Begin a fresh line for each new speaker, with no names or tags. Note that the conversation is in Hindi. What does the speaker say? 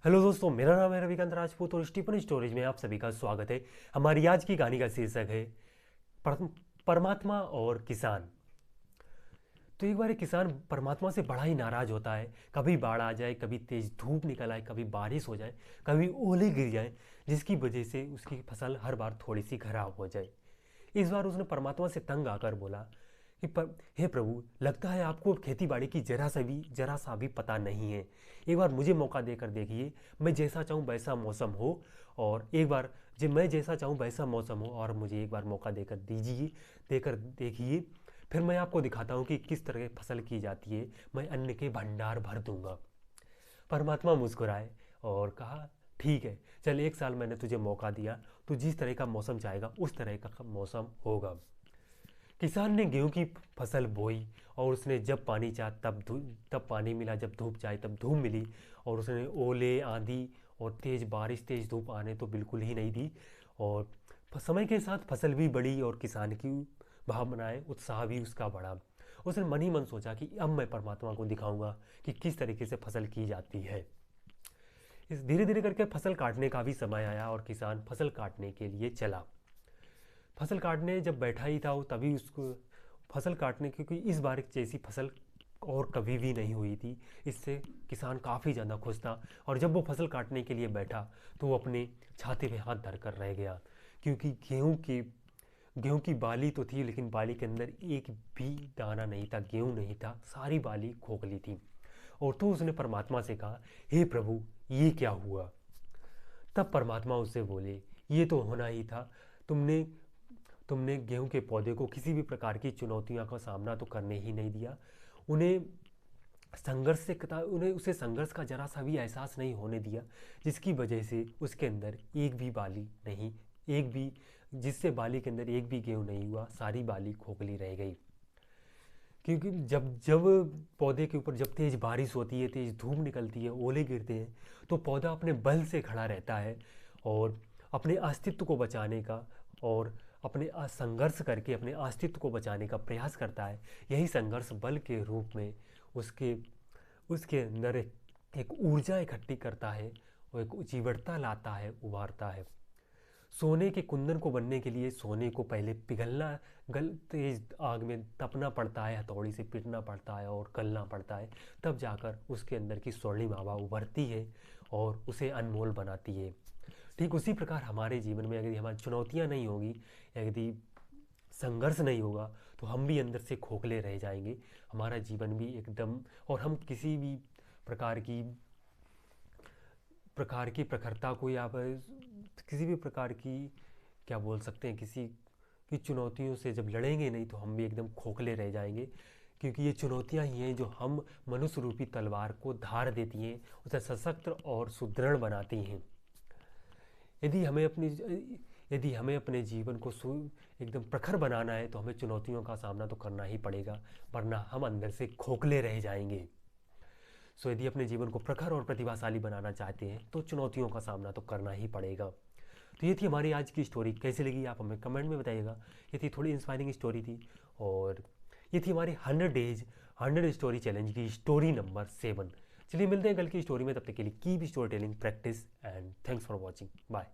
हेलो दोस्तों, मेरा नाम है रविकांत राजपूत और स्टीफन स्टोरेज में आप सभी का स्वागत है। हमारी आज की कहानी का शीर्षक है पर, परमात्मा और किसान। तो एक बार एक किसान परमात्मा से बड़ा ही नाराज होता है। कभी बाढ़ आ जाए, कभी तेज धूप निकल आए, कभी बारिश हो जाए, कभी ओले गिर जाए, जिसकी वजह से उसकी फसल हर बार थोड़ी सी खराब हो जाए। इस बार उसने परमात्मा से तंग आकर बोला कि हे प्रभु, लगता है आपको खेती बाड़ी की जरा सा भी पता नहीं है। एक बार मुझे मौका देकर देखिए। मैं जैसा चाहूँ वैसा मौसम हो, और एक बार जब मैं जैसा चाहूँ वैसा मौसम हो और मुझे एक बार मौका देकर देखिए। फिर मैं आपको दिखाता हूँ कि किस तरह फसल की जाती है। मैं अन्न के भंडार भर दूंगा। परमात्मा मुस्कुराए और कहा, ठीक है, चल, 1 साल मैंने तुझे मौका दिया। तू जिस तरह का मौसम चाहेगा उस तरह का मौसम होगा। किसान ने गेहूं की फसल बोई, और उसने जब पानी चाहा तब पानी मिला, जब धूप चाही तब धूप मिली। और उसने ओले, आंधी और तेज बारिश, तेज धूप आने तो बिल्कुल ही नहीं दी। और समय के साथ फसल भी बढ़ी और किसान की भावनाएं, उत्साह भी उसका बढ़ा। उसने मन ही मन सोचा कि अब मैं परमात्मा को दिखाऊंगा कि किस तरीके से फसल की जाती है। इस धीरे धीरे करके फसल काटने का भी समय आया और किसान फसल काटने के लिए चला। फसल काटने जब बैठा ही था वो, तभी उसको फसल काटने, क्योंकि इस बार जैसी फसल और कभी भी नहीं हुई थी, इससे किसान काफ़ी ज़्यादा खुश था। और जब वो फसल काटने के लिए बैठा तो वो अपने छाती पे हाथ धर कर रह गया, क्योंकि गेहूं की बाली तो थी, लेकिन बाली के अंदर एक भी दाना नहीं था, गेहूं नहीं था, सारी बाली खोखली थी। और तो उसने परमात्मा से कहा, हे प्रभु, ये क्या हुआ? तब परमात्मा उससे बोले, ये तो होना ही था। तुमने तुमने गेहूं के पौधे को किसी भी प्रकार की चुनौतियों का सामना तो करने ही नहीं दिया। उन्हें उन्हें उसे संघर्ष का जरा सा भी एहसास नहीं होने दिया, जिसकी वजह से उसके अंदर एक भी बाली नहीं, एक भी जिससे बाली के अंदर एक भी गेहूं नहीं हुआ, सारी बाली खोखली रह गई। क्योंकि जब जब पौधे के ऊपर जब तेज बारिश होती है, तेज धूप निकलती है, ओले गिरते हैं, तो पौधा अपने बल से खड़ा रहता है और अपने अस्तित्व को बचाने का, और अपने संघर्ष करके अपने अस्तित्व को बचाने का प्रयास करता है। यही संघर्ष बल के रूप में उसके उसके अंदर एक ऊर्जा इकट्ठी करता है और एक जीवटता लाता है, उभारता है। सोने के कुंदन को बनने के लिए सोने को पहले पिघलना, गल तेज आग में तपना पड़ता है, हथौड़ी से पीटना पड़ता है और गलना पड़ता है। तब जाकर उसके अंदर की स्वर्णिम आभा उभरती है और उसे अनमोल बनाती है। ठीक उसी प्रकार हमारे जीवन में यदि हमारी चुनौतियाँ नहीं होगी, यदि संघर्ष नहीं होगा, तो हम भी अंदर से खोखले रह जाएंगे। हमारा जीवन भी एकदम, और हम किसी भी प्रकार की प्रखरता को, या किसी भी प्रकार की, क्या बोल सकते हैं, किसी की चुनौतियों से जब लड़ेंगे नहीं, तो हम भी एकदम खोखले रह जाएंगे। क्योंकि ये चुनौतियां ही हैं जो हम मनुष्य रूपी तलवार को धार देती हैं, उसे सशक्त और सुदृढ़ बनाती हैं। यदि हमें अपनी यदि हमें अपने जीवन को एकदम प्रखर बनाना है, तो हमें चुनौतियों का सामना तो करना ही पड़ेगा, वरना हम अंदर से खोखले रह जाएंगे। यदि अपने जीवन को प्रखर और प्रतिभाशाली बनाना चाहते हैं, तो चुनौतियों का सामना तो करना ही पड़ेगा। तो ये थी हमारी आज की स्टोरी। कैसी लगी आप हमें कमेंट में बताइएगा। ये थी थोड़ी इंस्पायरिंग स्टोरी थी, और ये थी हमारी 100 डेज 100 स्टोरी चैलेंज की स्टोरी नंबर 7। चलिए मिलते हैं कल की स्टोरी में, तब तक के लिए keep story telling practice, and thanks for watching. Bye.